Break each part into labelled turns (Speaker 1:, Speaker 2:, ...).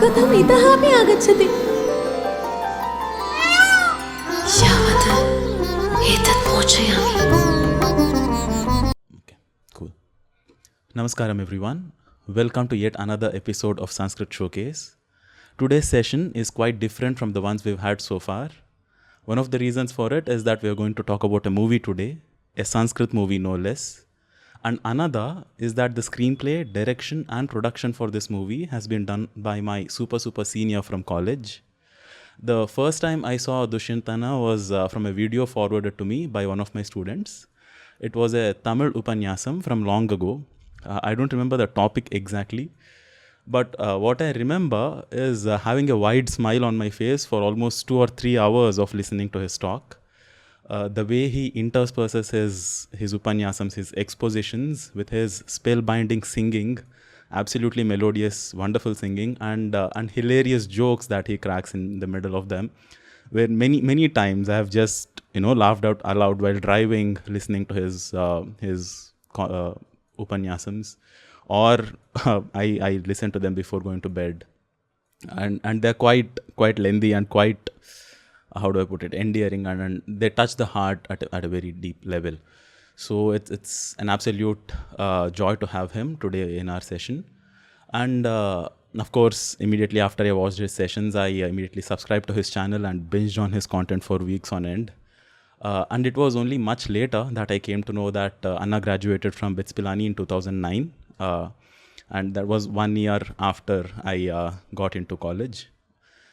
Speaker 1: कथम् इतः अपि आगच्छति? यावत् एतत् मोचयामि.
Speaker 2: Okay, cool. Namaskaram everyone. Welcome to yet another episode of Sanskrit Showcase. Today's session is quite different from the ones we've had so far. One of the reasons for it is that we are going to talk about a movie today, a Sanskrit movie no less. And another is that the screenplay, direction and production for this movie has been done by my super senior from college. The first time I saw Dushyantana was from a video forwarded to me by one of my students. It was a Tamil Upanyasam from long ago. I don't remember the topic exactly. But what I remember is having a wide smile on my face for almost 2 or 3 hours of listening to his talk. The way he intersperses his upanyasams, his expositions with his spellbinding singing, absolutely melodious, wonderful singing, and hilarious jokes that he cracks in the middle of them, where many times I have just laughed out aloud while driving, listening to his upanyasams, or I listen to them before going to bed, and they're quite lengthy and quite, how do I put it, endearing, and they touch the heart at a very deep level. So it's an absolute joy to have him today in our session. And of course, immediately after I watched his sessions, I immediately subscribed to his channel and binged on his content for weeks on end. And it was only much later that I came to know that Anna graduated from BITS Pilani in 2009. And that was 1 year after I got into college.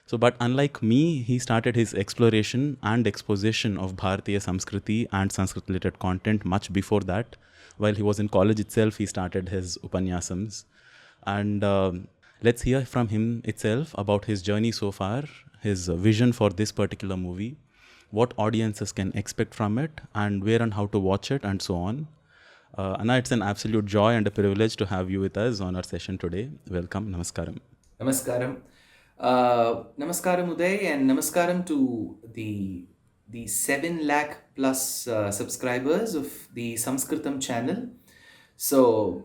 Speaker 2: So, but unlike me, he started his exploration and exposition of Bharatiya Samskriti and Sanskrit-related content much before that. While he was in college itself, he started his Upanyasams. And let's hear from him itself about his journey so far, his vision for this particular movie, what audiences can expect from it, and where and how to watch it, and so on. Anna, it's an absolute joy and a privilege to have you with us on our session today. Welcome. Namaskaram.
Speaker 3: Namaskaram. Namaskaram Uday, and namaskaram to the 7 lakh plus subscribers of the Sanskritam channel. So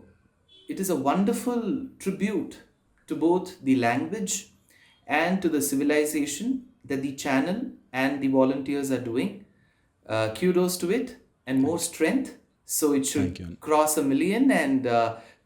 Speaker 3: it is a wonderful tribute to both the language and to the civilization that the channel and the volunteers are doing. Kudos to it and more strength. So it should cross 1 million, and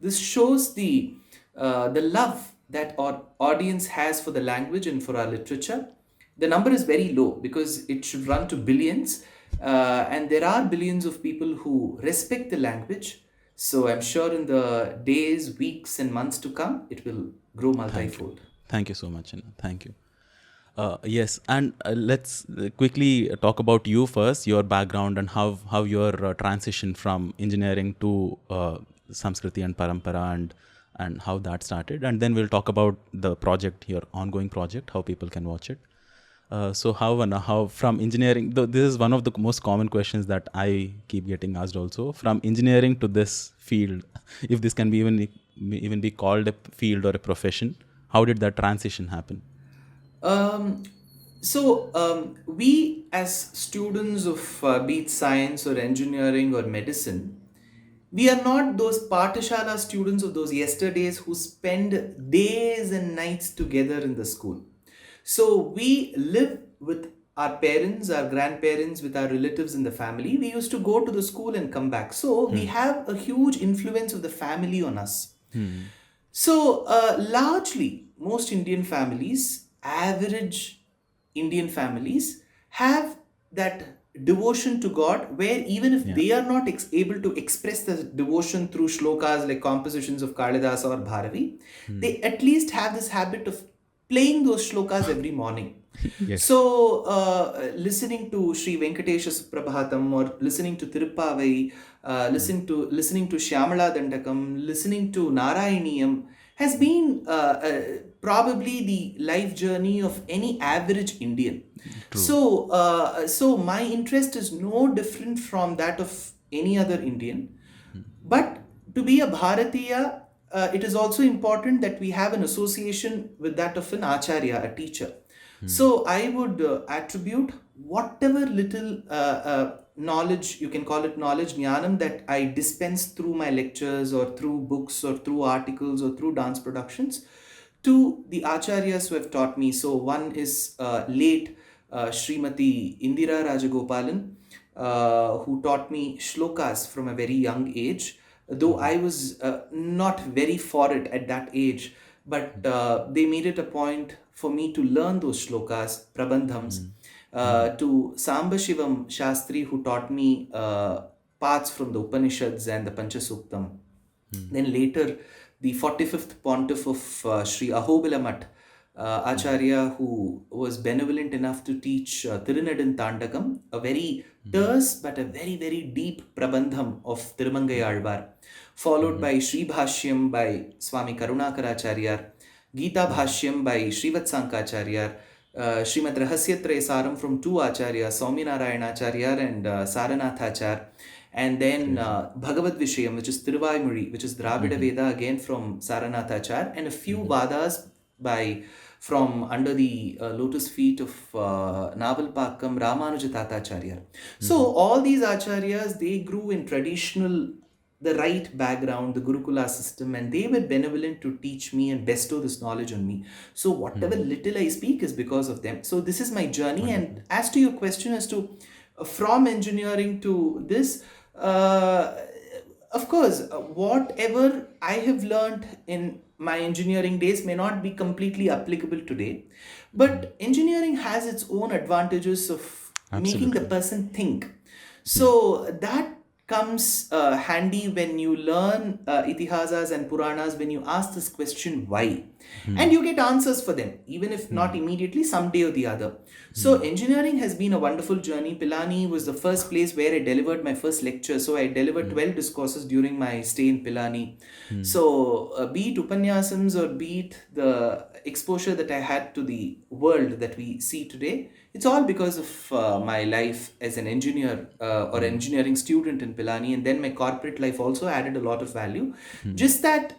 Speaker 3: this shows the love that our audience has for the language and for our literature. The number is very low because it should run to billions, and there are billions of people who respect the language. So I'm sure in the days, weeks and months to come, it will grow multifold.
Speaker 2: Thank you so much, Anna. Thank you. Yes, and let's quickly talk about you first, your background and how your transition from engineering to Samskriti and Parampara and how that started, and then we'll talk about the project, your ongoing project, how people can watch it. So how from engineering, this is one of the most common questions that I keep getting asked also, from engineering to this field, if this can be even be called a field or a profession, how did that transition happen?
Speaker 3: We as students of be it science or engineering or medicine, we are not those Patashala students of those yesterdays who spend days and nights together in the school. So we live with our parents, our grandparents, with our relatives in the family. We used to go to the school and come back. So we have a huge influence of the family on us. So largely, most Indian families, average Indian families, have that devotion to God, where even if they are not able to express the devotion through shlokas like compositions of Kalidasa or Bharavi, they at least have this habit of playing those shlokas every morning.
Speaker 2: Yes.
Speaker 3: So listening to Sri Venkatesha Suprabhatam, or listening to Tirupavai, listening to Shyamala Dandakam, listening to Narayaniyam has been probably the life journey of any average Indian.
Speaker 2: True.
Speaker 3: So my interest is no different from that of any other Indian. But to be a Bharatiya, it is also important that we have an association with that of an Acharya, a teacher. So I would attribute whatever little knowledge, you can call it knowledge, jnanam, that I dispense through my lectures or through books or through articles or through dance productions to the acharyas who have taught me. So one is late Srimati Indira Rajagopalan, who taught me shlokas from a very young age, though I was not very for it at that age, but they made it a point for me to learn those shlokas, prabandhams, to Samba Shivam Shastri, who taught me parts from the Upanishads and the Panchasuktam. Then later, the 45th pontiff of Sri Ahobila Math, Acharya, who was benevolent enough to teach Tirunadin Tandakam, a very terse but a very, very deep prabandham of Tirumangai Alvar, followed by Sri Bhashyam by Swami Karunakaracharyar, Gita Bhashyam by Srivatsankacharya, Srimad Rahasyatraya Saram from two Acharyas, Sauminarayanacharya and Saranathachar, and then Bhagavad Vishayam, which is Tiruvaimuri, which is Dravida Veda again from Saranathachar, and a few Vadas by from under the lotus feet of Navalpakam Ramanuja Tatacharya. So all these acharyas, they grew in traditional, the right background, the Gurukula system, and they were benevolent to teach me and bestow this knowledge on me. So whatever little I speak is because of them. So this is my journey. And as to your question as to from engineering to this, of course, whatever I have learned in my engineering days may not be completely applicable today, but engineering has its own advantages of making the person think. So that comes handy when you learn itihasas and puranas, when you ask this question why, and you get answers for them, even if not immediately, someday or the other. So engineering has been a wonderful journey. Pilani was the first place where I delivered my first lecture. So I delivered 12 discourses during my stay in Pilani. So be it upanyasams or be it the exposure that I had to the world that we see today, it's all because of my life as an engineer or engineering student in Pilani, and then my corporate life also added a lot of value. Just that,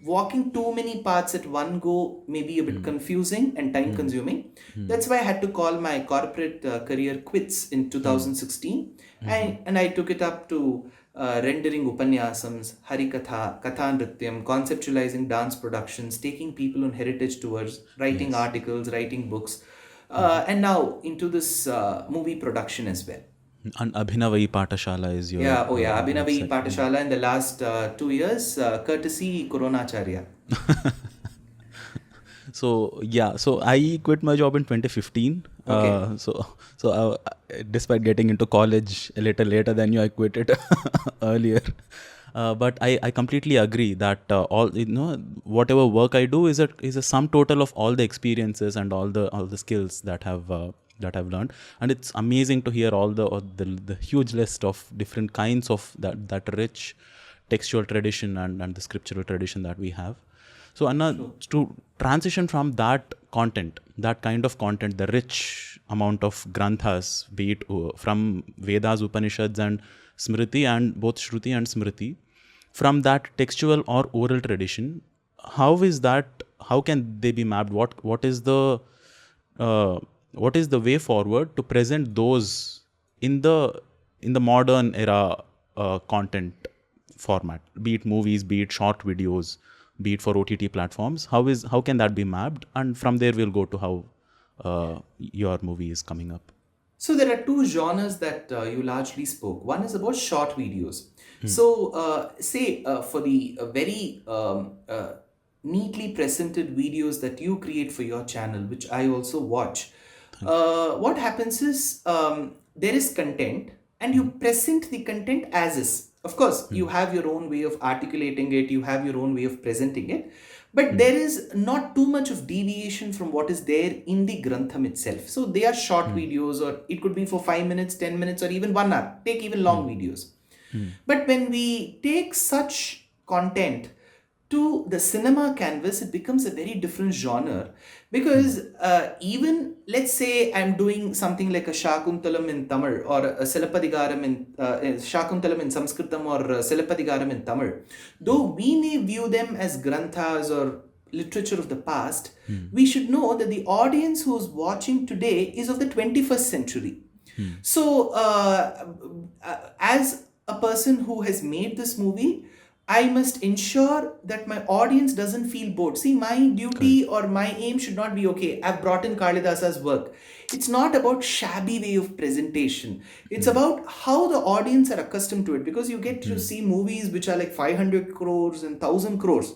Speaker 3: walking too many paths at one go may be a bit confusing and time consuming. That's why I had to call my corporate career quits in 2016, and I took it up to rendering upanyasams, harikatha, katha nrityam, conceptualizing dance productions, taking people on heritage tours, writing articles, writing books, and now into this movie production as well.
Speaker 2: And Abhinavai Patashala is your...
Speaker 3: Abhinavi Patashala in the last 2 years, courtesy Koronacharya.
Speaker 2: So I quit my job in 2015.
Speaker 3: Okay.
Speaker 2: So despite getting into college a little later than you, I quit it earlier. But I completely agree that all whatever work I do is a sum total of all the experiences and all the skills that I've learned, and it's amazing to hear all the huge list of different kinds of that rich textual tradition and the scriptural tradition that we have. So Anna, to transition from that content, that kind of content, the rich amount of granthas, be it from Vedas, Upanishads and Smriti, and both Shruti and Smriti, from that textual or oral tradition, how can they be mapped? What is the way forward to present those in the modern era content format, be it movies, be it short videos, be it for OTT platforms? How can that be mapped? And from there we'll go to how your movie is coming up.
Speaker 3: So there are two genres that you largely spoke. One is about short videos. So say for the very neatly presented videos that you create for your channel, which I also watch, what happens is there is content and you present the content as is. Of course, you have your own way of articulating it, you have your own way of presenting it, but there is not too much of deviation from what is there in the Grantham itself. So they are short videos, or it could be for 5 minutes, 10 minutes, or even 1 hour. Take even long videos. But when we take such content to the cinema canvas, it becomes a very different genre, because even let's say I'm doing something like a Shakuntalam in Tamil or a Silapadigaram in Shakuntalam in Sanskritam or Silapadigaram in Tamil, though we may view them as granthas or literature of the past, we should know that the audience who's watching today is of the 21st century. So as a person who has made this movie, I must ensure that my audience doesn't feel bored. See, my duty or my aim should not be, okay, I've brought in Kalidasa's work. It's not about shabby way of presentation. It's about how the audience are accustomed to it, because you get to see movies which are like 500 crores and 1000 crores.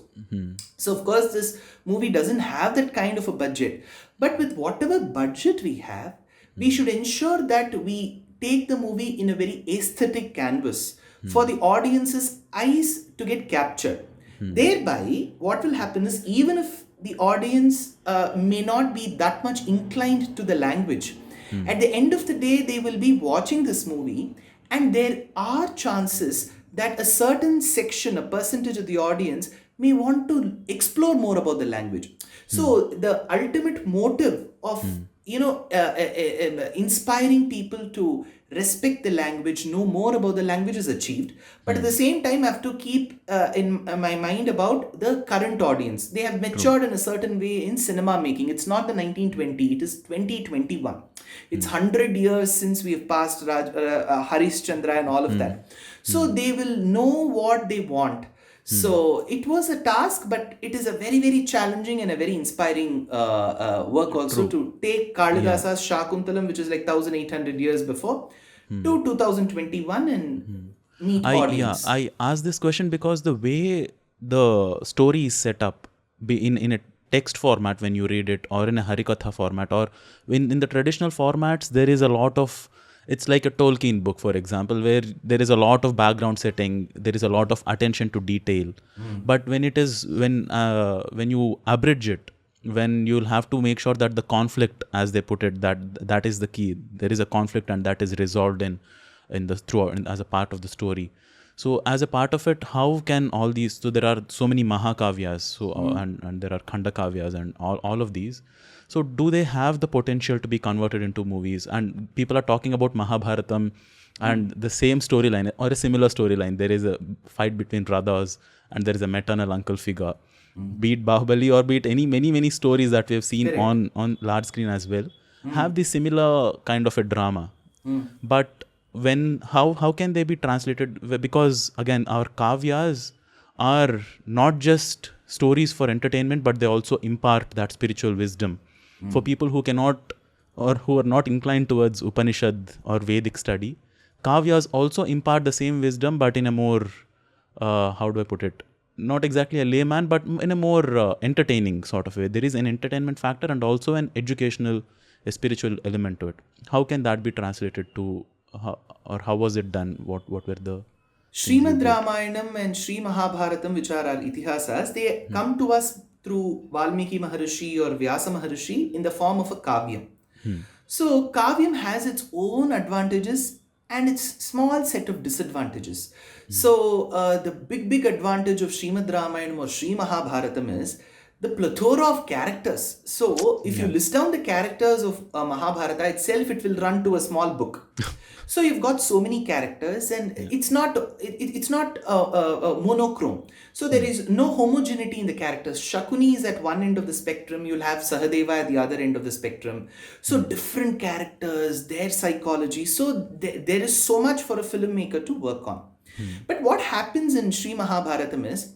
Speaker 3: So of course this movie doesn't have that kind of a budget. But with whatever budget we have, we should ensure that we take the movie in a very aesthetic canvas for the audience's eyes to get captured. Thereby, what will happen is, even if the audience may not be that much inclined to the language, at the end of the day, they will be watching this movie, and there are chances that a certain section, a percentage of the audience may want to explore more about the language. So the ultimate motive of inspiring people to respect the language, know more about the language is achieved. But at the same time, I have to keep in my mind about the current audience. They have matured in a certain way in cinema making. It's not the 1920, it is 2021. It's 100 years since we have passed Harish Chandra and all of that. So they will know what they want. So it was a task, but it is a very, very challenging and a very inspiring work also. To take Kalidasa's Shakuntalam, which is like 1800 years before, to 2021 and meet audience.
Speaker 2: I asked this question because the way the story is set up, in a text format when you read it, or in a Harikatha format, or in the traditional formats, there is a lot of, it's like a Tolkien book, for example, where there is a lot of background setting, there is a lot of attention to detail. But when you abridge it, when you'll have to make sure that the conflict, as they put it, that is the key. There is a conflict, and that is resolved in the throughout, as a part of the story. So as a part of it, how can all these? So there are so many Mahakavyas, and there are Khandakavyas, and all of these. So do they have the potential to be converted into movies? And people are talking about Mahabharatam and the same storyline or a similar storyline. There is a fight between brothers, and there is a maternal uncle figure. Be it Bahubali or be it many stories that we have seen on large screen as well, have this similar kind of a drama. But how can they be translated? Because again, our kavyas are not just stories for entertainment, but they also impart that spiritual wisdom. For people who cannot, or who are not inclined towards Upanishad or Vedic study, kavyas also impart the same wisdom, but in a more, how do I put it? Not exactly a layman, but in a more entertaining sort of way. There is an entertainment factor and also an educational, a spiritual element to it. How can that be translated to, or how was it done? What were the
Speaker 3: Srimad Ramayanam and Sri Mahabharatam, which are our itihasas, they come to us through Valmiki Maharishi or Vyasa Maharishi in the form of a kavyam. So kavyam has its own advantages and its small set of disadvantages. So the big advantage of Srimad Ramayanam or Sri Mahabharatam is the plethora of characters. So if you list down the characters of Mahabharata itself, it will run to a small book. So you've got so many characters, and it's not monochrome. So there is no homogeneity in the characters. Shakuni is at one end of the spectrum. You'll have Sahadeva at the other end of the spectrum. So different characters, their psychology. So there is so much for a filmmaker to work on. But what happens in Sri Mahabharatam is,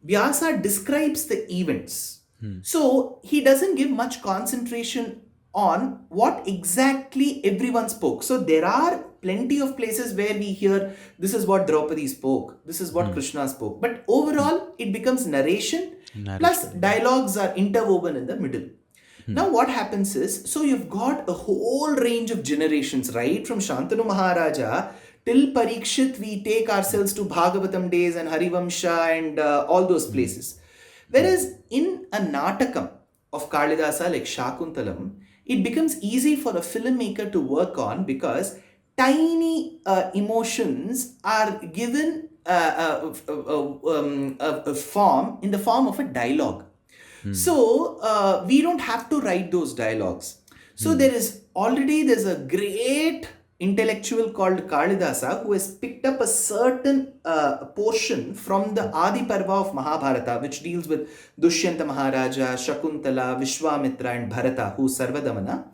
Speaker 3: Vyasa describes the events. So he doesn't give much concentration on what exactly everyone spoke. So there are plenty of places where we hear, this is what Draupadi spoke, this is what Krishna spoke. But overall, it becomes narration plus dialogues are interwoven in the middle. Now what happens is, so you've got a whole range of generations, right? From Shantanu Maharaja till Parikshit, we take ourselves to Bhagavatam days and Harivamsha and all those places. Whereas in a natakam of Kalidasa like Shakuntalam, it becomes easy for a filmmaker to work on, because tiny emotions are given a form in the form of a dialogue. So we don't have to write those dialogues. So there's a great intellectual called Kalidasa, who has picked up a certain portion from the Adi Parva of Mahabharata, which deals with Dushyanta Maharaja, Shakuntala, Vishwamitra, and Bharata, who is Sarvadamana.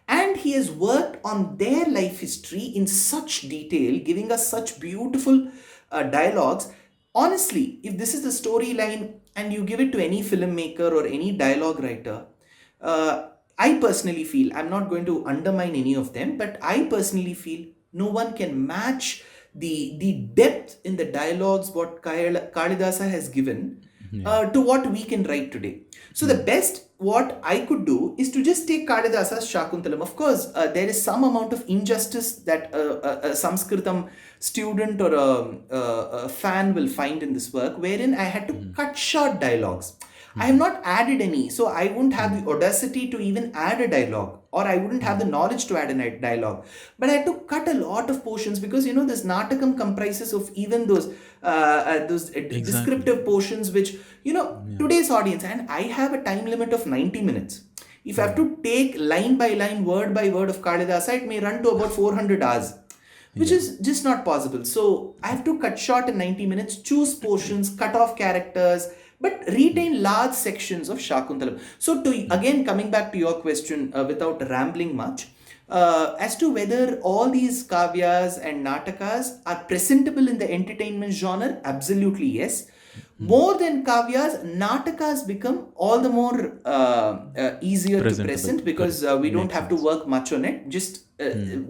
Speaker 3: And he has worked on their life history in such detail, giving us such beautiful dialogues. Honestly, if this is the storyline and you give it to any filmmaker or any dialogue writer, I personally feel, I'm not going to undermine any of them, but I personally feel no one can match the depth in the dialogues what Kalidasa has given to what we can write today. So the best what I could do is to just take Kalidasa's Shakuntalam. Of course, there is some amount of injustice that a Sanskritam student or a fan will find in this work, wherein I had to cut short dialogues. I have not added any, so I wouldn't have the audacity to even add a dialogue, or I wouldn't have the knowledge to add a dialogue. But I had to cut a lot of portions because this Natakam comprises of even those descriptive portions, which today's audience, and I have a time limit of 90 minutes. If I have to take line by line, word by word of Kalidasa, it may run to about 400 hours, which is just not possible. So I have to cut short in 90 minutes, choose portions, cut off characters, but retain large sections of Shakuntalam. So again, coming back to your question, without rambling much, as to whether all these kavyas and natakas are presentable in the entertainment genre, absolutely yes. More than kavyas, natakas become all the more easier to
Speaker 2: Presentable.
Speaker 3: present because we don't have to work much on it. Just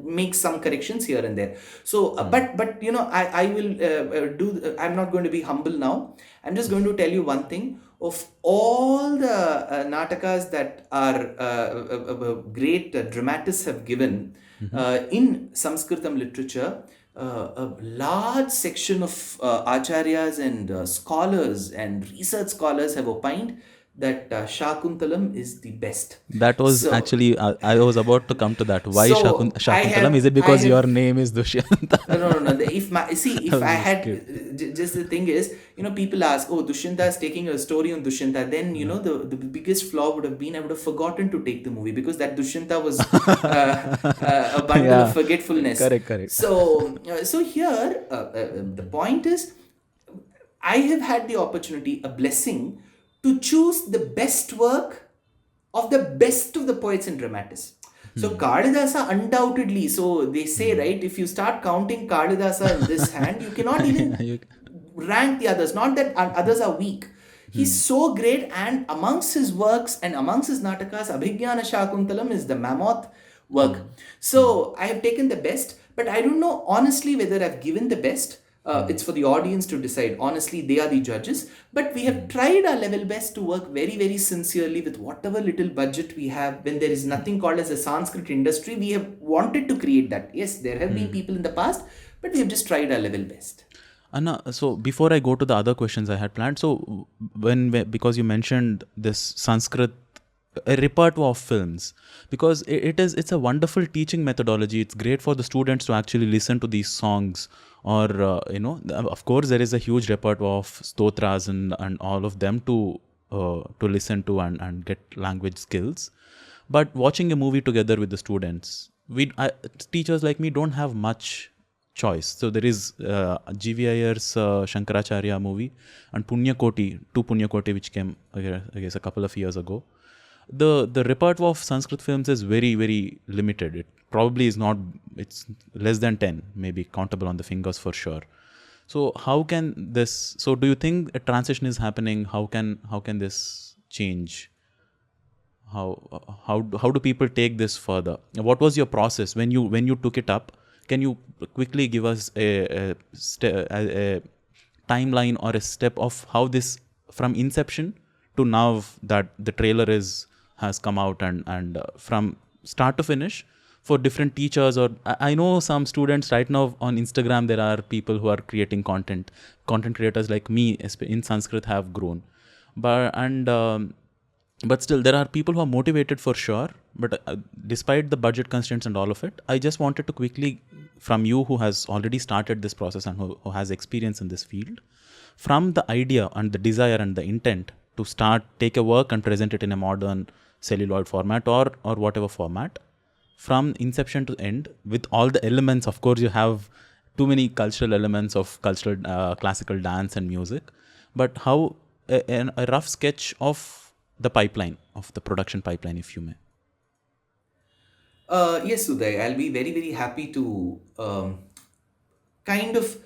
Speaker 3: make some corrections here and there. So, but I will I'm not going to be humble now. I'm just going to tell you one thing. Of all the natakas that our great dramatists have given in Sanskritam literature, a large section of acharyas and scholars and research scholars have opined that Shakuntalam is the best.
Speaker 2: That was
Speaker 3: So-
Speaker 2: actually, I was about to come to that. Why
Speaker 3: So,
Speaker 2: Shakuntalam? Is it
Speaker 3: I
Speaker 2: because
Speaker 3: have-
Speaker 2: your name is Dushyanta?
Speaker 3: No. If I had, just the thing is, people ask, oh, Dushyanta is taking a story on Dushyanta. Then, the biggest flaw would have been I would have forgotten to take the movie because that Dushyanta was a bundle
Speaker 2: Yeah.
Speaker 3: of forgetfulness.
Speaker 2: Correct.
Speaker 3: So here, the point is, I have had the opportunity, a blessing, to choose the best work of the poets and dramatists. So Kalidasa undoubtedly, so they say, right, if you start counting Kalidasa in this hand, you cannot even rank the others. Not that others are weak. He's so great, and amongst his works and amongst his natakas, Abhigyana Shakuntalam is the mammoth work. So I have taken the best, but I don't know honestly whether I've given the best. It's for the audience to decide. Honestly, they are the judges. But we have tried our level best to work very, very sincerely with whatever little budget we have. When there is nothing called as a Sanskrit industry, we have wanted to create that. Yes, there have been people in the past, but we have just tried our level best.
Speaker 2: Anna, so before I go to the other questions I had planned, so because you mentioned this Sanskrit, a repertoire of films, because it's a wonderful teaching methodology. It's great for the students to actually listen to these songs, or of course there is a huge repertoire of stotras and all of them to listen to and get language skills. But watching a movie together with the students, teachers like me don't have much choice. So there is G.V. Iyer's Shankaracharya movie and two Punya Koti, which came, I guess, a couple of years ago. The repertoire of Sanskrit films is very, very limited. It probably is not, it's less than 10, maybe countable on the fingers for sure. So do you think a transition is happening? How can this change? How do people take this further? What was your process when you took it up? Can you quickly give us a timeline or a step of how this, from inception to now that the trailer has come out and from start to finish, for different teachers? Or I know some students right now on Instagram, there are people who are creating content creators like me in Sanskrit have grown, but still there are people who are motivated for sure. But despite the budget constraints and all of it, I just wanted to quickly, from you who has already started this process and who has experience in this field, from the idea and the desire and the intent to take a work and present it in a modern celluloid format or whatever format, from inception to end with all the elements. Of course, you have too many cultural elements of cultural classical dance and music, but how a rough sketch of the pipeline, of the production pipeline, if you may.
Speaker 3: Yes, Uday, I'll be very, very happy to kind of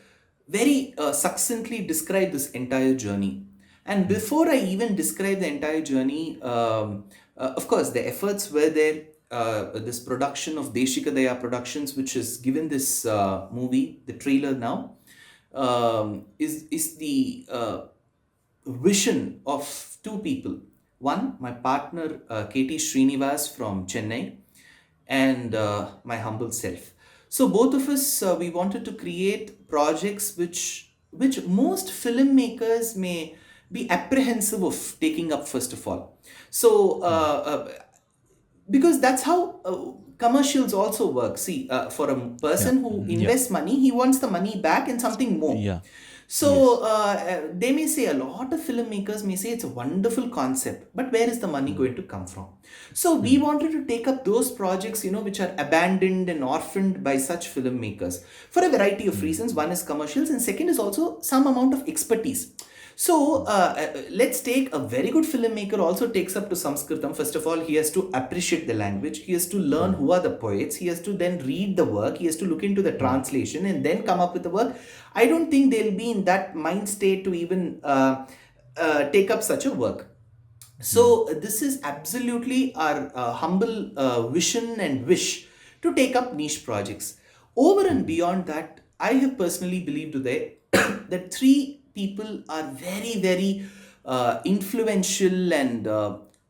Speaker 3: very succinctly describe this entire journey. And before I even describe the entire journey, of course, the efforts were there. This production of Deshikadaya Productions, which has given this movie, the trailer now, is the vision of two people. One, my partner K.T. Srinivas from Chennai, and my humble self. So both of us, we wanted to create projects which most filmmakers may be apprehensive of taking up first of all. So because that's how commercials also work. See, for a person who invests money, he wants the money back and something more.
Speaker 2: Yeah.
Speaker 3: So they may say, a lot of filmmakers may say it's a wonderful concept, but where is the money going to come from? So we wanted to take up those projects, which are abandoned and orphaned by such filmmakers for a variety of reasons. One is commercials, and second is also some amount of expertise. So let's take a very good filmmaker also takes up to Sanskritam. First of all, he has to appreciate the language. He has to learn who are the poets. He has to then read the work. He has to look into the translation and then come up with the work. I don't think they'll be in that mind state to even take up such a work. So this is absolutely our humble vision and wish to take up niche projects. Over and beyond that, I have personally believed today that three people are very, very influential and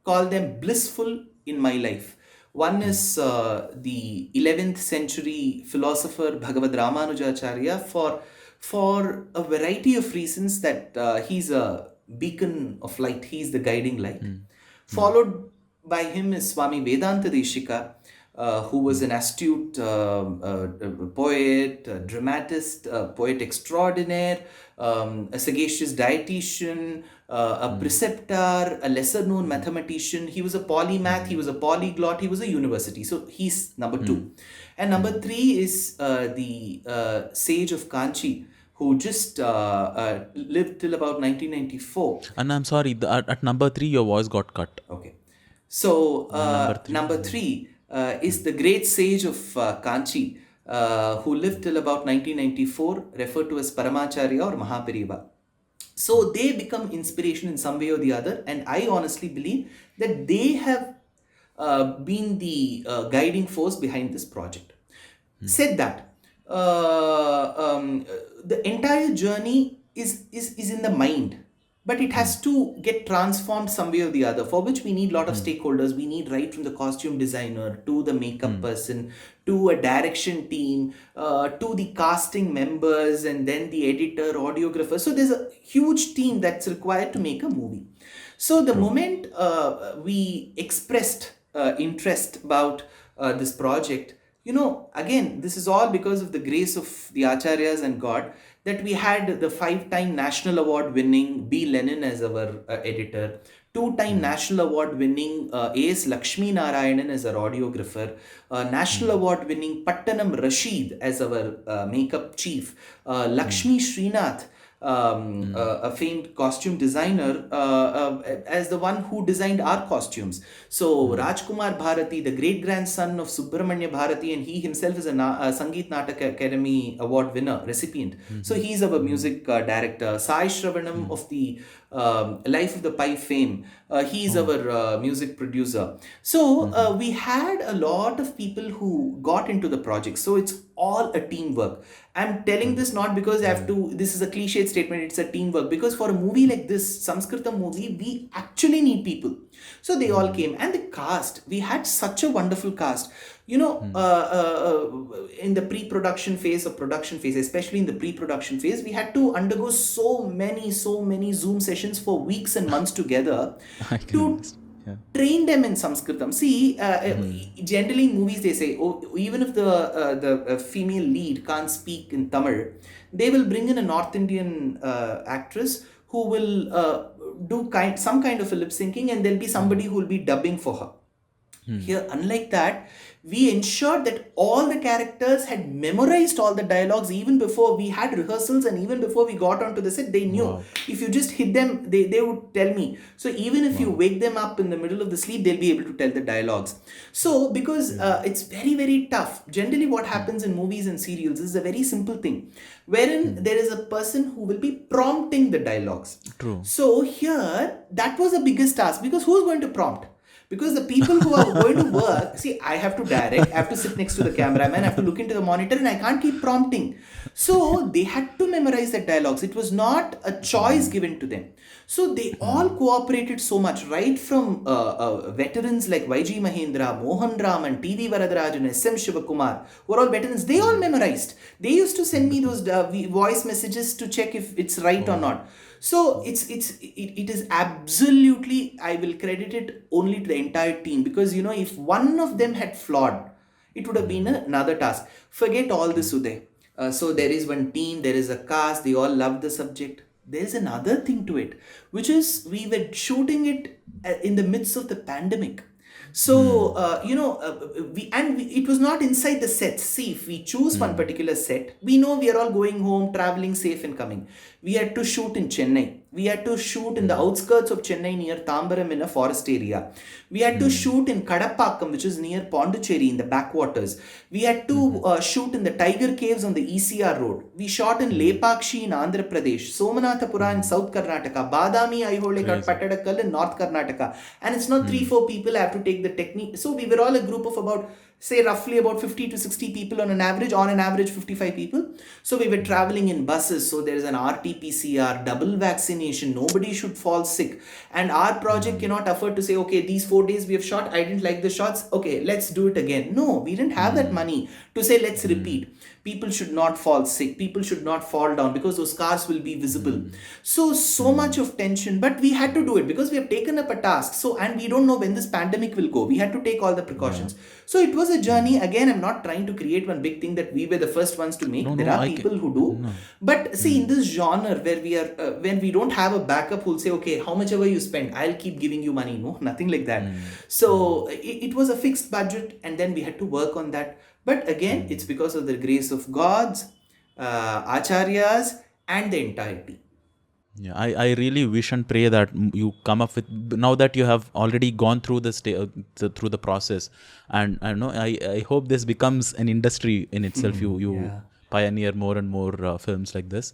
Speaker 3: call them blissful in my life. One is the 11th century philosopher Bhagavad Ramanujacharya, for a variety of reasons that he's a beacon of light, he's the guiding light. Followed by him is Swami Vedanta Deshika, who was an astute poet, dramatist, poet extraordinaire, a sagacious dietitian, a preceptor, a lesser known mathematician. He was a polymath, he was a polyglot, he was a university. So he's number two. And number three is the sage of Kanchi, who just lived till about 1994.
Speaker 2: And I'm sorry, at number 3, your voice got cut.
Speaker 3: Okay. So number three is the great sage of Kanchi, who lived till about 1994, referred to as Paramacharya or Mahapariva. So they become inspiration in some way or the other, and I honestly believe that they have been the guiding force behind this project. Said that, the entire journey is in the mind, but it has to get transformed some way or the other, for which we need a lot of stakeholders. We need right from the costume designer to the makeup person to a direction team to the casting members and then the editor, audiographer. So there's a huge team that's required to make a movie. So the moment we expressed interest about this project, again, this is all because of the grace of the Acharyas and God, that we had the 5-time National Award winning B. Lennon as our editor, 2-time National Award winning A.S. Lakshmi Narayanan as our audiographer, National Award winning Pattanam Rashid as our makeup chief, Lakshmi Srinath, a famed costume designer, as the one who designed our costumes. So Rajkumar Bharati, the great grandson of Subramanya Bharati, and he himself is a Sangeet Natak Academy Award winner, recipient. So he's our music director. Sai Shravanam of the Life of the Pi fame, he's our music producer. So we had a lot of people who got into the project. So it's all a teamwork. I'm telling this not because I have to, this is a cliched statement, it's a teamwork. Because for a movie like this, Sanskritam movie, we actually need people. So they all came. And the cast, we had such a wonderful cast. In the pre-production phase or production phase, especially in the pre-production phase, we had to undergo so many Zoom sessions for weeks and months together to train them in Sanskritam. See, generally in movies they say, even if the female lead can't speak in Tamil, they will bring in a North Indian actress who will do some kind of a lip syncing, and there'll be somebody who will be dubbing for her. Here, unlike that, we ensured that all the characters had memorized all the dialogues even before we had rehearsals, and even before we got onto the set, they knew.
Speaker 2: Wow.
Speaker 3: If you just hit them, they would tell me. So even if you wake them up in the middle of the sleep, they'll be able to tell the dialogues. So because it's very, very tough. Generally what happens in movies and serials is a very simple thing, wherein there is a person who will be prompting the dialogues.
Speaker 2: True.
Speaker 3: So here, that was the biggest task, because who's going to prompt? Because the people who are going to work, see, I have to direct, I have to sit next to the cameraman, I have to look into the monitor, and I can't keep prompting. So they had to memorize the dialogues. It was not a choice given to them. So they all cooperated so much, right from veterans like YG Mahendra, Mohan Ram, and TV Varadarajan, SM Shivakumar, who are all veterans. They all memorized. They used to send me those voice messages to check if it's right or not. So it is absolutely, I will credit it only to the entire team, because if one of them had flawed, it would have been another task. Forget all this, Uday. So there is one team, there is a cast, they all love the subject. There is another thing to it, which is we were shooting it in the midst of the pandemic. So, it was not inside the sets. See, if we choose one particular set, we know we are all going home, traveling safe and coming. We had to shoot in Chennai. We had to shoot in the outskirts of Chennai near Tambaram in a forest area. We had to shoot in Kadapakkam, which is near Pondicherry in the backwaters. We had to shoot in the Tiger Caves on the ECR road. We shot in Lepakshi in Andhra Pradesh, Somanathapura in South Karnataka, Badami Aiholekat Pattadakkal in North Karnataka. And it's not 3-4 people I have to take the technique. So we were all a group of about, say, roughly about 50 to 60 people on an average 55 people. So we were traveling in buses. So there is an RT-PCR, double vaccination. Nobody should fall sick. And our project cannot afford to say, okay, these 4 days we have shot, I didn't like the shots, okay, let's do it again. No, we didn't have that money to say, let's repeat. People should not fall sick. People should not fall down, because those scars will be visible. So much of tension, but we had to do it because we have taken up a task. So, and we don't know when this pandemic will go. We had to take all the precautions. So it was a journey. Again, I'm not trying to create one big thing that we were the first ones to make. There are people who do. But see, in this genre where we are, when we don't have a backup who'll say, okay, how much ever you spend, I'll keep giving you money. No, nothing like that. So it was a fixed budget, and then we had to work on that. But again, it's because of the grace of gods, acharyas, and the entire team.
Speaker 2: Yeah, I really wish and pray that you come up with, now that you have already gone through through the process, and I hope this becomes an industry in itself. You pioneer more and more films like this.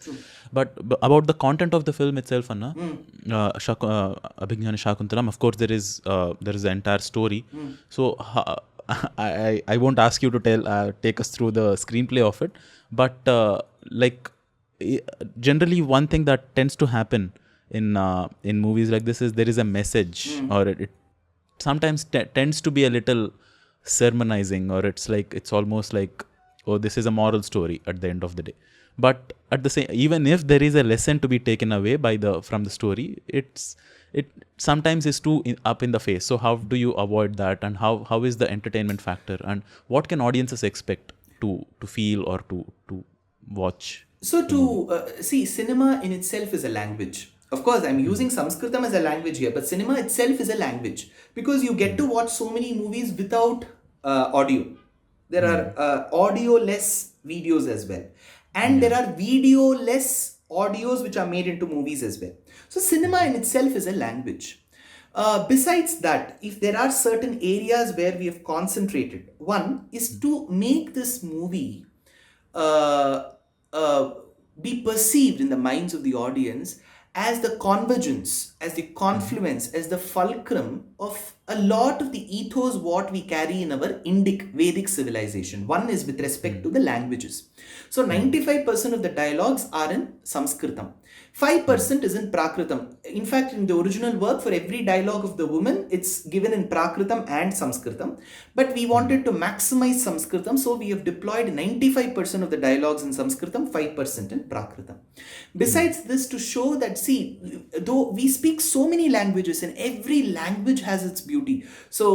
Speaker 2: But about the content of the film itself, Anna, Abhignana Shakuntalam, of course there is the entire story. So I won't ask you to take us through the screenplay of it, but generally one thing that tends to happen in movies like this is there is a message, or it sometimes tends to be a little sermonizing, or it's almost like, oh, this is a moral story at the end of the day. But at the same, even if there is a lesson to be taken away from the story, it sometimes is too up in the face. So how do you avoid that, and how is the entertainment factor, and what can audiences expect to feel or to watch?
Speaker 3: So see, cinema in itself is a language. Of course, I'm using Sanskritam as a language here, but cinema itself is a language, because you get to watch so many movies without audio. There are audio-less videos as well. And there are video-less audios which are made into movies as well. So cinema in itself is a language. Besides that, if there are certain areas where we have concentrated, one is to make this movie be perceived in the minds of the audience as the convergence, as the confluence, as the fulcrum of a lot of the ethos what we carry in our Indic Vedic civilization. One is with respect to the languages. So 95% of the dialogues are in Sanskritam. 5% is in Prakritam. In fact, in the original work, for every dialogue of the woman, it's given in Prakritam and Sanskritam. But we wanted to maximize Sanskritam, so we have deployed 95% of the dialogues in Sanskritam, 5% in Prakritam. Besides this, to show that, see, though we speak so many languages and every language has its beauty. So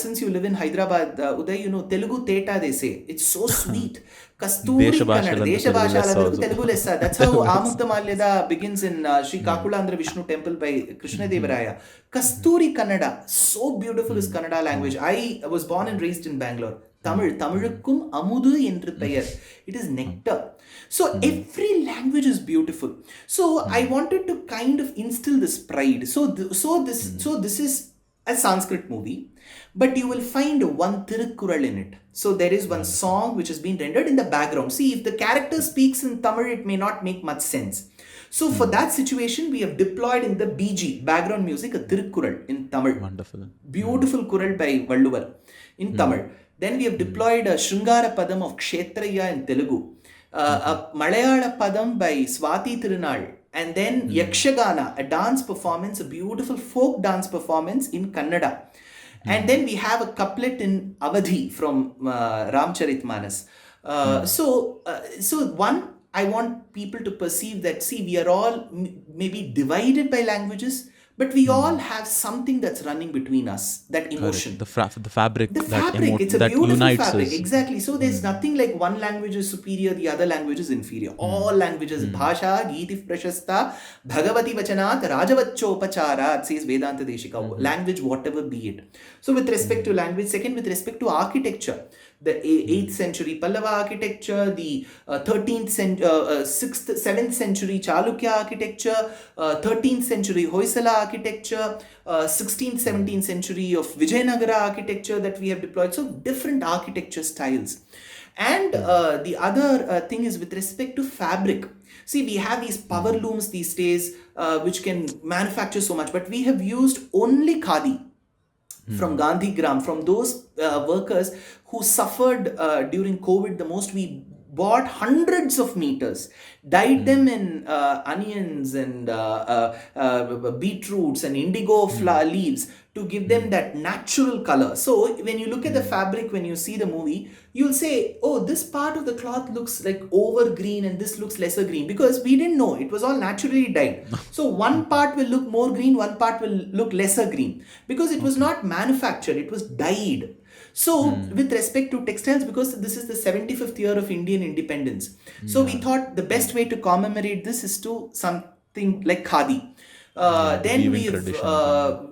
Speaker 3: since you live in Hyderabad, Uday, you know Telugu Teta, they say it's so sweet. Kasturi Kannada, Desha Bhashalandarku Telugu lessa. That's how Amukta Malyada begins in Sri Kakulandra Vishnu Temple by Krishna Devaraya. Kasturi Kannada, so beautiful is Kannada language. I was born and raised in Bangalore. தமிழுக்கும் அமுது என்று பெயர். It is nectar. So every language is beautiful. So I wanted to kind of instill this pride. So this is a Sanskrit movie, but you will find one Tirukkural in it. So there is one song which has been rendered in the background. See, if the character speaks in Tamil, it may not make much sense. So for that situation, we have deployed in the BG, background music, a Tirukkural in Tamil.
Speaker 2: Wonderful.
Speaker 3: Beautiful Kural by Valluvar in Tamil. Then we have deployed a Shringara Padam of Kshetraya in Telugu, a Malayala Padam by Swati Tirunal, and then Yakshagana, a dance performance, a beautiful folk dance performance in Kannada. And then we have a couplet in Avadhi from Ramcharitmanas. So one, I want people to perceive that, see, we are all maybe divided by languages, but we all have something that's running between us, that emotion.
Speaker 2: The fabric,
Speaker 3: The
Speaker 2: that
Speaker 3: fabric, it's a
Speaker 2: that
Speaker 3: beautiful
Speaker 2: unites
Speaker 3: fabric.
Speaker 2: us.
Speaker 3: Exactly. So there's nothing like one language is superior, the other language is inferior. All languages, Bhasha, Geeti Prashasta, Bhagavati Vachanat, Rajavachopachara, says Vedanta Deshika, language, whatever be it. So with respect to language, second, with respect to architecture, the 8th century Pallava architecture, the 13th century, 6th, 7th century Chalukya architecture, 13th century Hoysala architecture, 16th, 17th century of Vijayanagara architecture that we have deployed. So different architecture styles. And the other thing is with respect to fabric. See, we have these power looms these days which can manufacture so much, but we have used only khadi from Gandhigram, from those workers who suffered during COVID the most. We bought hundreds of meters, dyed them in onions and beetroots and indigo leaves to give them that natural color. So when you look at the fabric, when you see the movie, you'll say, oh, this part of the cloth looks like over green and this looks lesser green, because we didn't know. It was all naturally dyed. So one part will look more green, one part will look lesser green, because it was not manufactured, it was dyed. So with respect to textiles, because this is the 75th year of Indian independence, so we thought the best way to commemorate this is to something like khadi. Then we've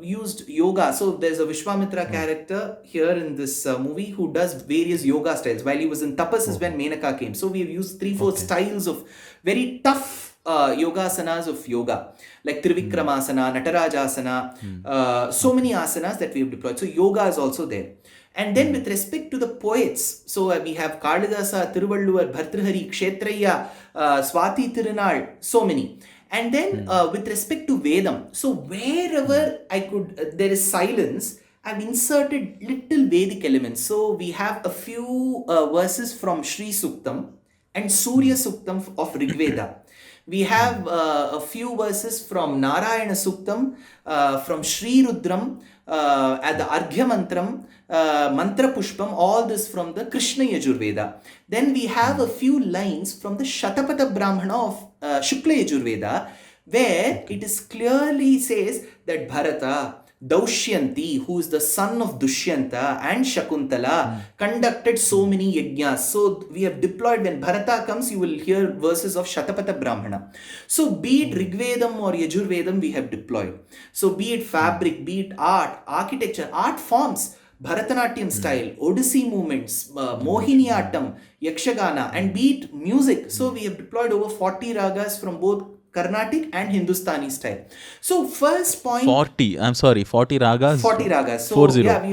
Speaker 3: used yoga. So there's a Vishwamitra character here in this movie who does various yoga styles. While he was in tapas is when Menaka came. So we've used 3-4 styles of very tough yogasanas of yoga, like Trivikramasana, Natarajasana, so many asanas that we have deployed. So yoga is also there. And then with respect to the poets, so we have Kalidasa, Thiruvalluvar, Bhartrihari, Kshetraya, Swati Tirunal, so many. And then with respect to Vedam, so wherever I could, there is silence, I've inserted little Vedic elements. So we have a few verses from Sri Suktam and Surya Suktam of Rigveda. We have a few verses from Narayana Suktam, from Sri Rudram, at the Arghya Mantram, Mantra Pushpam, all this from the Krishna Yajurveda. Then we have a few lines from the Shatapatha Brahmana of Shukla Yajurveda, where it is clearly says that Bharata, Dushyanti, who is the son of Dushyanta and Shakuntala, conducted so many yajnas. So we have deployed, when Bharata comes, you will hear verses of Shatapatha Brahmana. So be it Rigvedam or Yajurvedam, we have deployed. So be it fabric, be it art, architecture, art forms, Bharatanatyam style, Odissi movements, Mohiniyattam, Yakshagana, and be it music. So we have deployed over 40 ragas from both Carnatic and Hindustani style. So first point,
Speaker 2: 40 ragas.
Speaker 3: 40 ragas. So
Speaker 2: 40.
Speaker 3: yeah,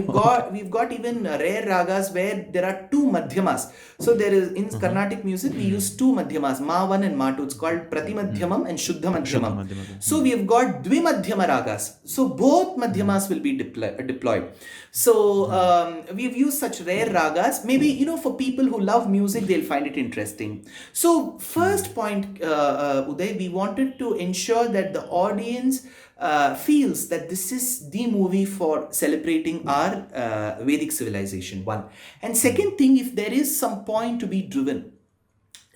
Speaker 3: we've got even rare ragas where there are 2 madhyamas. So there is in Carnatic music we use 2 madhyamas, Ma 1 and Ma 2. It's called Pratimadhyamam and Shuddha Madhyamam. So we have got Dvimadhyama ragas. So both madhyamas will be deployed. So we've used such rare ragas. Maybe, for people who love music, they'll find it interesting. So first point, Uday, we wanted to ensure that the audience feels that this is the movie for celebrating our Vedic civilization, one. And second thing, if there is some point to be driven,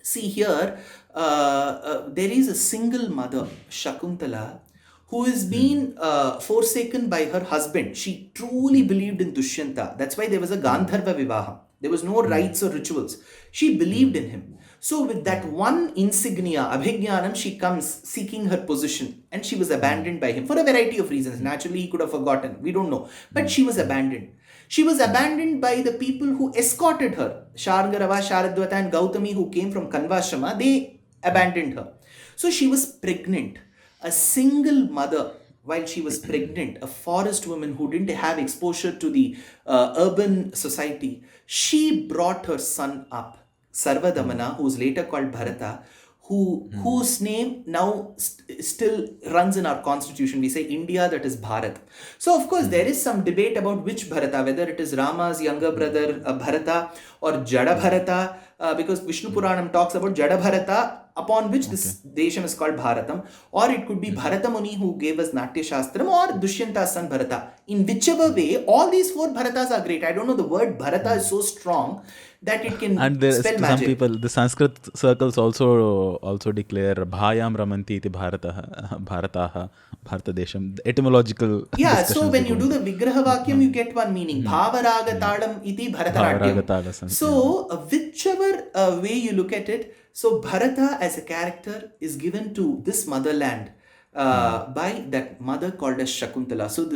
Speaker 3: see here, there is a single mother, Shakuntala, who is been forsaken by her husband. She truly believed in Dushyanta. That's why there was a Gandharva Vivaha. There was no rites or rituals. She believed in him. So with that one insignia, Abhijnanam, she comes seeking her position, and she was abandoned by him for a variety of reasons. Naturally, he could have forgotten. We don't know. But she was abandoned. She was abandoned by the people who escorted her. Shargarava, Sharadvata and Gautami, who came from Kanvashrama, they abandoned her. So she was pregnant. A single mother, while she was pregnant, a forest woman who didn't have exposure to the urban society, she brought her son up. Sarvadamana, who is later called Bharata, whose name now still runs in our constitution. We say India, that is Bharat. So of course there is some debate about which Bharata, whether it is Rama's younger brother Bharata or Jada Bharata, because Vishnu Puranam talks about Jada Bharata, upon which this Desham is called Bharatam, or it could be Bharata Muni who gave us Natya Shastram, or Dushyanta's son Bharata. In whichever way, all these four Bharatas are great. I don't know, the word Bharata is so strong that it can
Speaker 2: And there's
Speaker 3: spell
Speaker 2: some
Speaker 3: magic.
Speaker 2: people, the Sanskrit circles also declare Bhayam Ramanti iti Bharataha, Bharatadesham. Etymological
Speaker 3: Yeah,
Speaker 2: discussions
Speaker 3: so when
Speaker 2: they
Speaker 3: you
Speaker 2: go
Speaker 3: do
Speaker 2: into.
Speaker 3: the Vigraha Vakyam, you get one meaning. Bhavaraga Talam iti Bharatanatyam.
Speaker 2: Bhavaragatada,
Speaker 3: So, whichever way you look at it, so Bharata as a character is given to this motherland by that mother called as Shakuntala. So,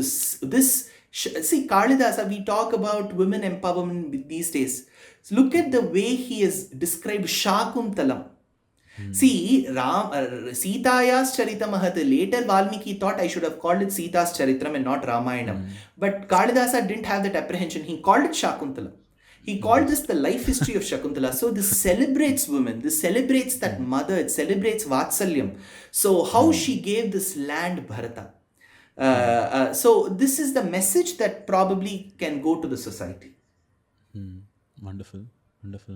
Speaker 3: see, Kalidasa, we talk about women empowerment these days. So look at the way he has described Shakuntalam. See, Sitaya's Charitamahat. Later, Valmiki thought I should have called it Sita's Charitram and not Ramayanam. But Kalidasa didn't have that apprehension. He called it Shakuntalam. He called this the life history of Shakuntala. So this celebrates women. This celebrates that mother. It celebrates Vatsalyam. So how she gave this land Bharata. So this is the message that probably can go to the society.
Speaker 2: Wonderful, wonderful.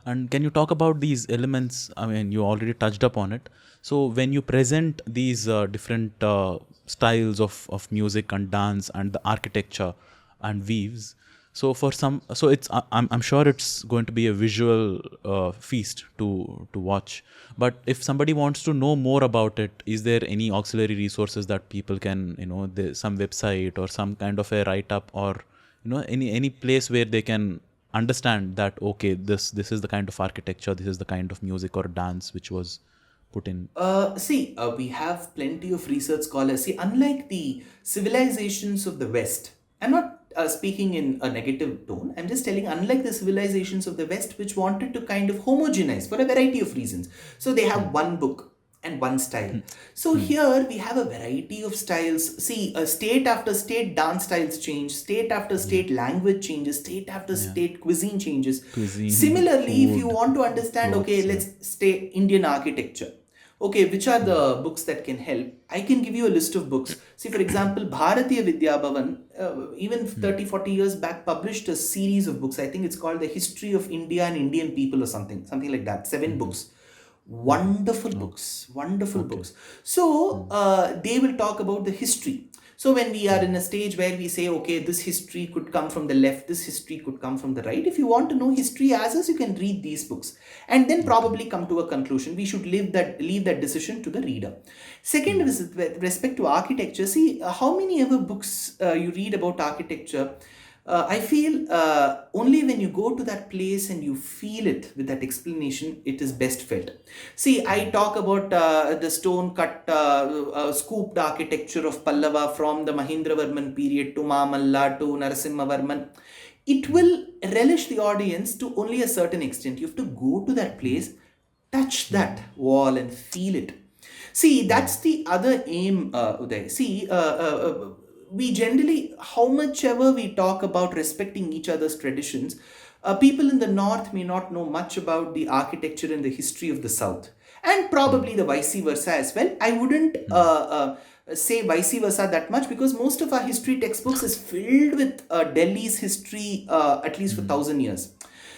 Speaker 2: And can you talk about these elements? I mean, you already touched upon it. So when you present these different styles of music and dance and the architecture and weaves, so for some, so it's I'm sure it's going to be a visual feast to watch. But if somebody wants to know more about it, is there any auxiliary resources that people can, some website or some kind of a write up, or any place where they can understand that okay, this is the kind of architecture, this is the kind of music or dance which was put in?
Speaker 3: We have plenty of research scholars. See, unlike the civilizations of the West, I'm not speaking in a negative tone. I'm just telling, unlike the civilizations of the West, which wanted to kind of homogenize for a variety of reasons. So they have one book and one style. So here we have a variety of styles. See, state after state, dance styles change. State after state, language changes. State after state, cuisine changes. Similarly, if you
Speaker 2: food,
Speaker 3: want to understand,
Speaker 2: clothes,
Speaker 3: okay, let's stay Indian architecture. Okay, which are the books that can help? I can give you a list of books. See, for example, Bharatiya Vidya Bhavan, even 30, 40 years back, published a series of books. I think it's called The History of India and Indian People or something like that. 7 books. Wonderful books. So, they will talk about the history. So when we are in a stage where we say, okay, this history could come from the left, this history could come from the right. If you want to know history as is, you can read these books and then probably come to a conclusion. We should leave that decision to the reader. Second, with respect to architecture, see how many ever books you read about architecture. I feel only when you go to that place and you feel it with that explanation, it is best felt. See, I talk about the stone cut scooped architecture of Pallava from the Mahindravarman period to Mamalla to Narasimhavarman. It will relish the audience to only a certain extent. You have to go to that place, touch that wall and feel it. See, that's the other aim, Uday. See, we generally, how much ever we talk about respecting each other's traditions, people in the north may not know much about the architecture and the history of the south, and probably the vice versa as well. I wouldn't say vice versa that much, because most of our history textbooks is filled with Delhi's history, at least for 1,000 years.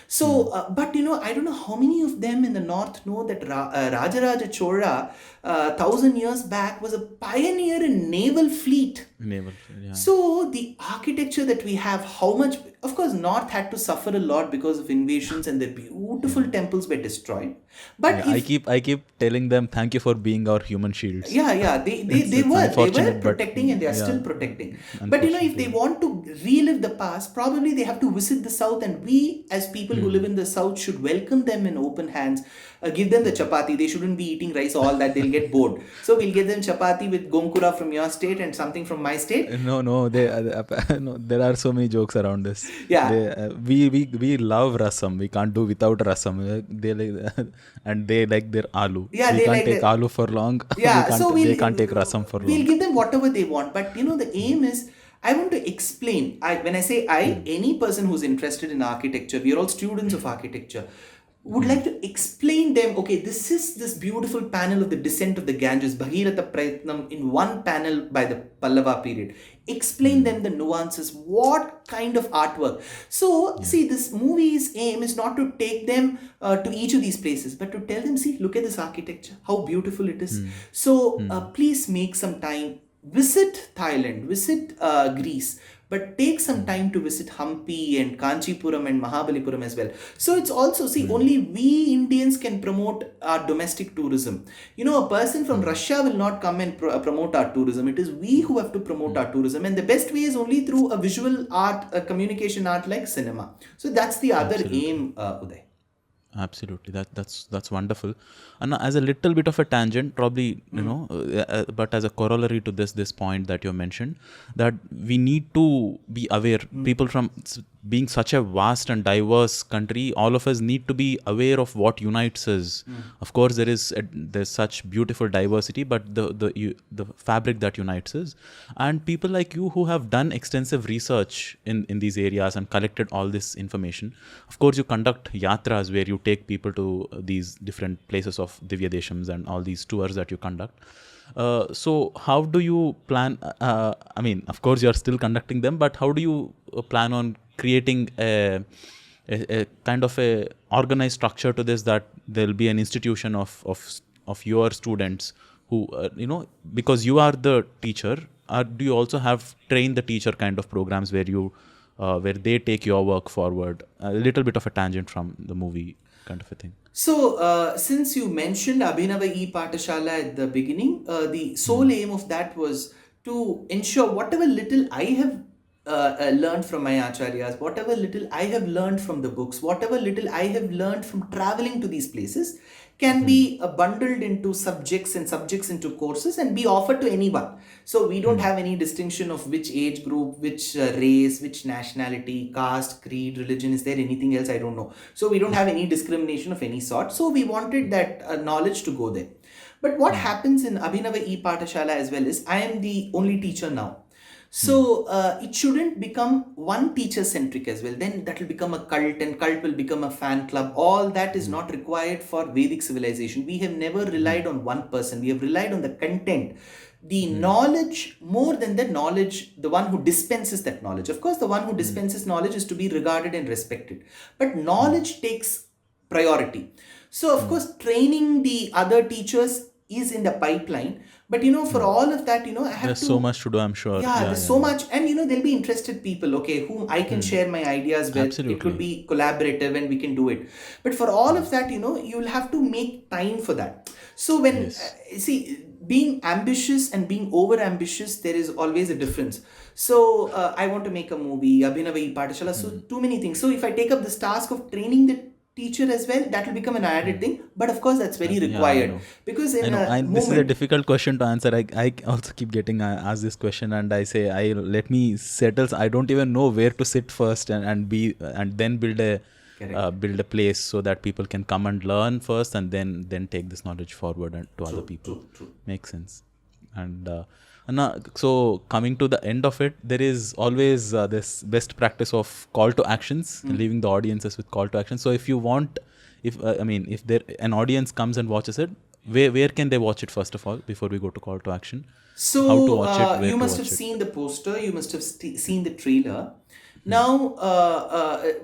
Speaker 3: So, but I don't know how many of them in the north know that Rajaraja Chola, 1,000 years back, was a pioneer in naval fleet.
Speaker 2: Naval, yeah.
Speaker 3: So the architecture that we have, how much, of course, North had to suffer a lot because of invasions and their beautiful temples were destroyed. But
Speaker 2: Yeah,
Speaker 3: if
Speaker 2: I keep telling them thank you for being our human shields.
Speaker 3: yeah, they
Speaker 2: It's
Speaker 3: were
Speaker 2: unfortunate, but
Speaker 3: protecting and they are still
Speaker 2: yeah,
Speaker 3: protecting. But if they
Speaker 2: unfortunately.
Speaker 3: want to relive the past, probably they have to visit the south, and we as people who live in the south should welcome them in open hands. Give them the chapati. They shouldn't be eating rice all that, they'll get bored. So we'll give them chapati with gomkura from your state and something from my state.
Speaker 2: No, no, there are so many jokes around this.
Speaker 3: Yeah.
Speaker 2: We love rasam. We can't do without rasam. They like and they like their aloo.
Speaker 3: Yeah,
Speaker 2: We
Speaker 3: they
Speaker 2: can't
Speaker 3: like
Speaker 2: take
Speaker 3: the
Speaker 2: aloo for long.
Speaker 3: yeah. So
Speaker 2: They can't take rasam for
Speaker 3: we'll
Speaker 2: long.
Speaker 3: give them whatever they want. But the aim is, I want to explain. When I say I, any person who's interested in architecture, we are all students of architecture, would like to explain them, okay, this is this beautiful panel of the descent of the Ganges, Bhagirath Prayatnam, in one panel by the Pallava period. Explain them the nuances, what kind of artwork. So, see, this movie's aim is not to take them to each of these places, but to tell them, see, look at this architecture, how beautiful it is. So, please make some time, visit Thailand, visit Greece, but take some time to visit Hampi and Kanchipuram and Mahabalipuram as well. So it's also, see, only we Indians can promote our domestic tourism. A person from Russia will not come and promote our tourism. It is we who have to promote our tourism. And the best way is only through a visual art, a communication art like cinema. So that's the other aim, Uday.
Speaker 2: Absolutely, that's wonderful. And as a little bit of a tangent, probably but as a corollary to this point that you mentioned, that we need to be aware. People from being such a vast and diverse country, all of us need to be aware of what unites us. Of course, there's such beautiful diversity, but the fabric that unites us, and people like you who have done extensive research in these areas and collected all this information. Of course, you conduct yatras where you take people to these different places of Divya Deshams and all these tours that you conduct. So how do you plan? I mean, of course, you're still conducting them, but how do you plan on creating a kind of a organized structure to this, that there'll be an institution of your students who because you are the teacher, do you also have train the teacher kind of programs where you where they take your work forward? A little bit of a tangent from the movie kind of a thing.
Speaker 3: So, since you mentioned Abhinava E-Patashala at the beginning, the sole aim of that was to ensure whatever little I have learned from my acharyas, whatever little I have learned from the books, whatever little I have learned from traveling to these places, can be bundled into subjects and subjects into courses and be offered to anyone. So we don't have any distinction of which age group, which race, which nationality, caste, creed, religion. Is there anything else? I don't know. So we don't have any discrimination of any sort. So we wanted that knowledge to go there. But what happens in Abhinava E-Patashala as well is, I am the only teacher now. So it shouldn't become one teacher centric as well. Then that will become a cult, and cult will become a fan club. All that is not required for Vedic civilization. We have never relied on one person. We have relied on the content, the knowledge, more than the knowledge, the one who dispenses that knowledge. Of course, the one who dispenses knowledge is to be regarded and respected. But knowledge takes priority. So, of course, training the other teachers is in the pipeline. But for all of that, I have
Speaker 2: There's
Speaker 3: to.
Speaker 2: so much to do, I'm sure.
Speaker 3: Yeah, there's so much. And there'll be interested people, okay, whom I can share my ideas with.
Speaker 2: Absolutely.
Speaker 3: It could be collaborative and we can do it. But for all of that, you'll have to make time for that. So when, see, being ambitious and being over ambitious, there is always a difference. So I want to make a movie, Abhinava E-Patashala, so too many things. So if I take up this task of training the teacher as well, that will become an added thing. But of course, that's very required. Because in a moment,
Speaker 2: this is a difficult question to answer. I also keep getting asked this question, and I say, let me settle. I don't even know where to sit first, and then build a place so that people can come and learn first, and then take this knowledge forward and to other people.
Speaker 3: True.
Speaker 2: Makes sense. And so coming to the end of it, there is always this best practice of call to actions, leaving the audiences with call to action. So if you want, if there an audience comes and watches it, where can they watch it first of all, before we go to call to action?
Speaker 3: So
Speaker 2: how to watch it,
Speaker 3: you must have seen the poster, you must have seen the trailer. Now,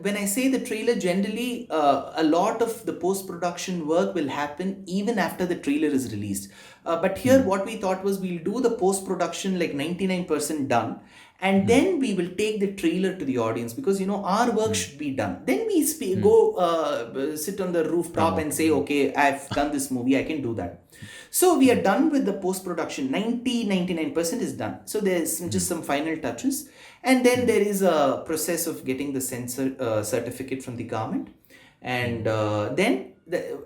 Speaker 3: when I say the trailer, generally a lot of the post-production work will happen even after the trailer is released. But here, what we thought was we'll do the post-production like 99% done, and then we will take the trailer to the audience because our work should be done. Then we go sit on the rooftop and say, okay, I've done this movie, I can do that. So we are done with the post-production. 99% is done. So there's just some final touches. And then there is a process of getting the censor certificate from the government. And then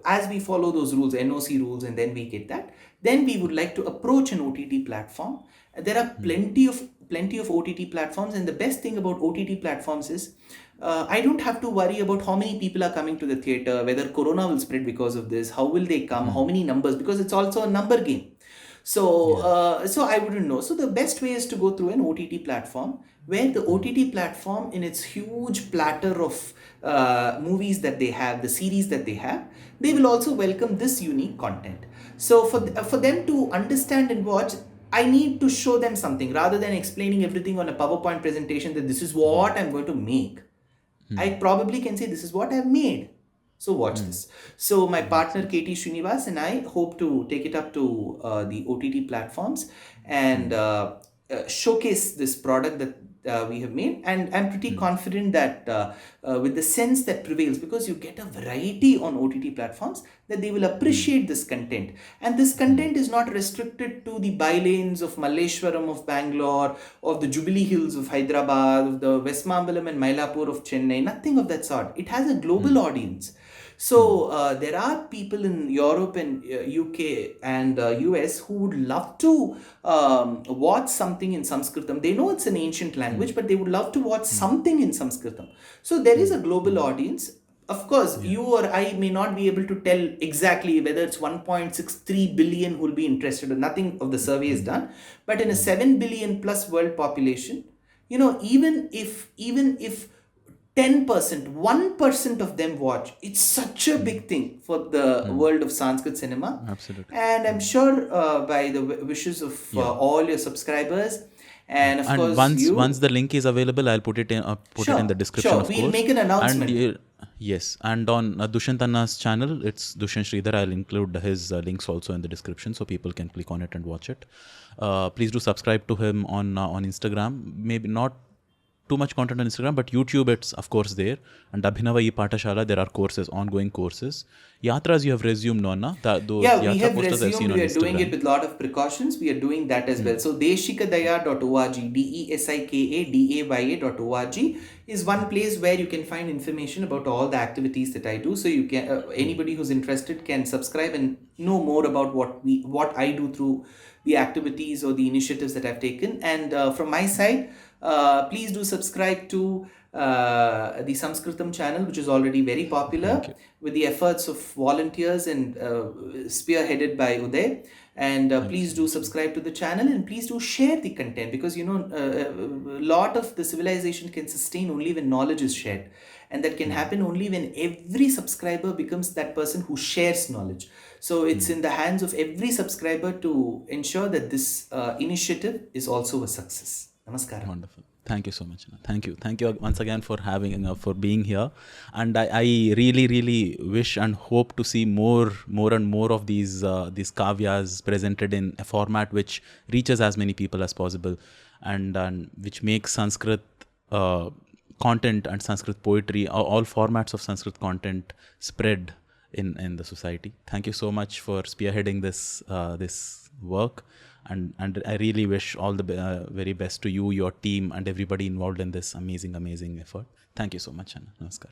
Speaker 3: as we follow those rules, NOC rules, and then we get that, then we would like to approach an OTT platform. There are plenty of OTT platforms, and the best thing about OTT platforms is I don't have to worry about how many people are coming to the theater, whether corona will spread because of this, how will they come, how many numbers, because it's also a number game. So so I wouldn't know. So the best way is to go through an OTT platform, where the OTT platform, in its huge platter of movies that they have, the series that they have, they will also welcome this unique content. So for them to understand and watch, I need to show them something rather than explaining everything on a PowerPoint presentation that this is what I'm going to make. I probably can say this is what I've made. So watch this. So my partner Katie Srinivas and I hope to take it up to the OTT platforms and showcase this product that we have made. And I'm pretty confident that with the sense that prevails, because you get a variety on OTT platforms, that they will appreciate this content. And this content is not restricted to the bylanes of Malleshwaram of Bangalore, of the Jubilee Hills of Hyderabad, of the Westmambalam and Mylapore of Chennai, nothing of that sort. It has a global audience. So there are people in Europe and UK and US who would love to watch something in Sanskritam. They know it's an ancient language, but they would love to watch something in Sanskritam. So there is a global audience. Of course, you or I may not be able to tell exactly whether it's 1.63 billion who will be interested or nothing of the survey is done. But in a 7 billion plus world population, even if 10%, 1% of them watch, it's such a big thing for the world of Sanskrit cinema.
Speaker 2: Absolutely.
Speaker 3: And I'm sure by the wishes of all your subscribers, and of course
Speaker 2: once the link is available, I'll put it in it in the description.
Speaker 3: Sure,
Speaker 2: of
Speaker 3: we'll
Speaker 2: course.
Speaker 3: make an announcement.
Speaker 2: And yes, and on Dushyant Anna's channel, it's Dushyant Sridhar. I'll include his links also in the description, so people can click on it and watch it. Please do subscribe to him on Instagram. Maybe not too much content on Instagram, but YouTube, it's of course there. And Abhinava Ee Pathashala, there are courses, ongoing courses. Yatras you have resumed, no? We have
Speaker 3: resumed. We are doing it with a lot of precautions. We are doing that as well. So deshikadaya.org, DESIKADAYA.org is one place where you can find information about all the activities that I do. So you can anybody who's interested can subscribe and know more about what I do through the activities or the initiatives that I've taken. And from my side, please do subscribe to the Sanskritam channel, which is already very popular with the efforts of volunteers and spearheaded by Uday. And please do subscribe to the channel, and please do share the content, because a lot of the civilization can sustain only when knowledge is shared, and that can happen only when every subscriber becomes that person who shares knowledge. So it's in the hands of every subscriber to ensure that this initiative is also a success. Namaskaram.
Speaker 2: Wonderful. Thank you so much. Thank you once again for for being here. And I really, really wish and hope to see more and more of these kavyas presented in a format which reaches as many people as possible, and which makes Sanskrit content and Sanskrit poetry, all formats of Sanskrit content spread in the society. Thank you so much for spearheading this work. And I really wish all the very best to you, your team, and everybody involved in this amazing effort. Thank you so much, Anna. Namaskar.